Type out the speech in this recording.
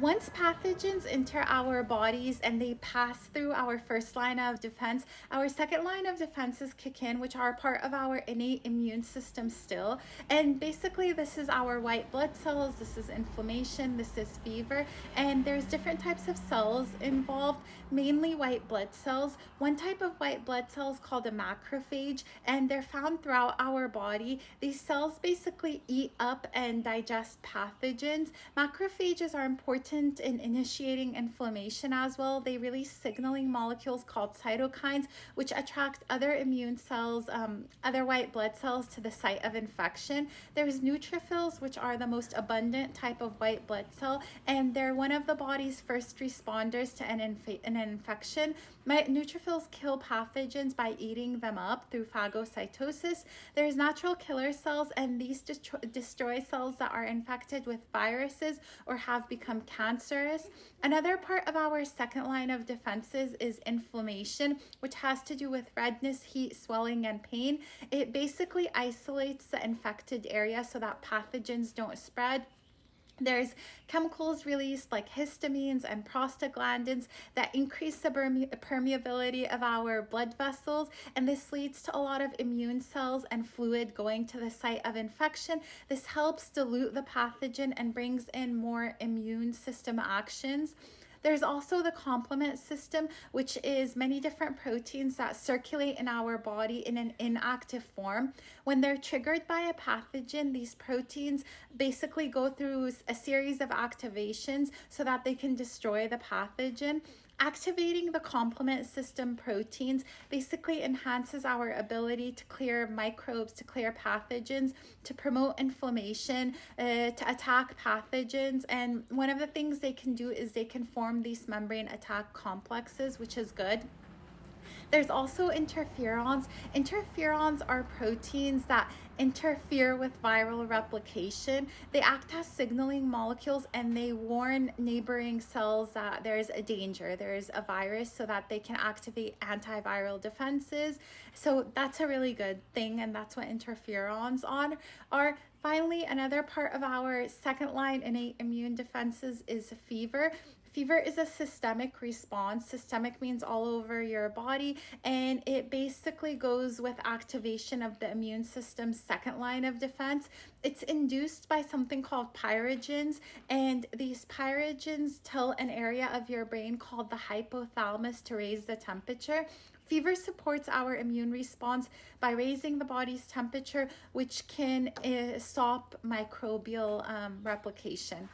Once pathogens enter our bodies and they pass through our first line of defense, our second line of defenses kick in, which are part of our innate immune system still. And basically, this is our white blood cells, this is inflammation, this is fever, and there's different types of cells involved, mainly white blood cells. One type of white blood cells called a macrophage, and they're found throughout our body. These cells basically eat up and digest pathogens. Macrophages are important in initiating inflammation as well. They release signaling molecules called cytokines, which attract other immune cells, other white blood cells to the site of infection. There's neutrophils, which are the most abundant type of white blood cell, and they're one of the body's first responders to an infection. Neutrophils kill pathogens by eating them up through phagocytosis. There's natural killer cells, and these destroy cells that are infected with viruses or have become cancerous. Another part of our second line of defenses is inflammation, which has to do with redness, heat, swelling, and pain. It basically isolates the infected area so that pathogens don't spread. There's chemicals released like histamines and prostaglandins that increase the permeability of our blood vessels, and this leads to a lot of immune cells and fluid going to the site of infection. This helps dilute the pathogen and brings in more immune system actions. There's also the complement system, which is many different proteins that circulate in our body in an inactive form. When they're triggered by a pathogen, these proteins basically go through a series of activations so that they can destroy the pathogen. Activating the complement system proteins basically enhances our ability to clear microbes, to clear pathogens, to promote inflammation, to attack pathogens. And one of the things they can do is they can form these membrane attack complexes, which is good. There's also interferons. Interferons are proteins that interfere with viral replication. They act as signaling molecules, and they warn neighboring cells that there's a danger, there's a virus, so that they can activate antiviral defenses. So that's a really good thing, and that's what interferons are. Finally, another part of our second line innate immune defenses is fever. Fever is a systemic response. Systemic means all over your body, and it basically goes with activation of the immune system's second line of defense. It's induced by something called pyrogens, and these pyrogens tell an area of your brain called the hypothalamus to raise the temperature. Fever supports our immune response by raising the body's temperature, which can stop microbial replication.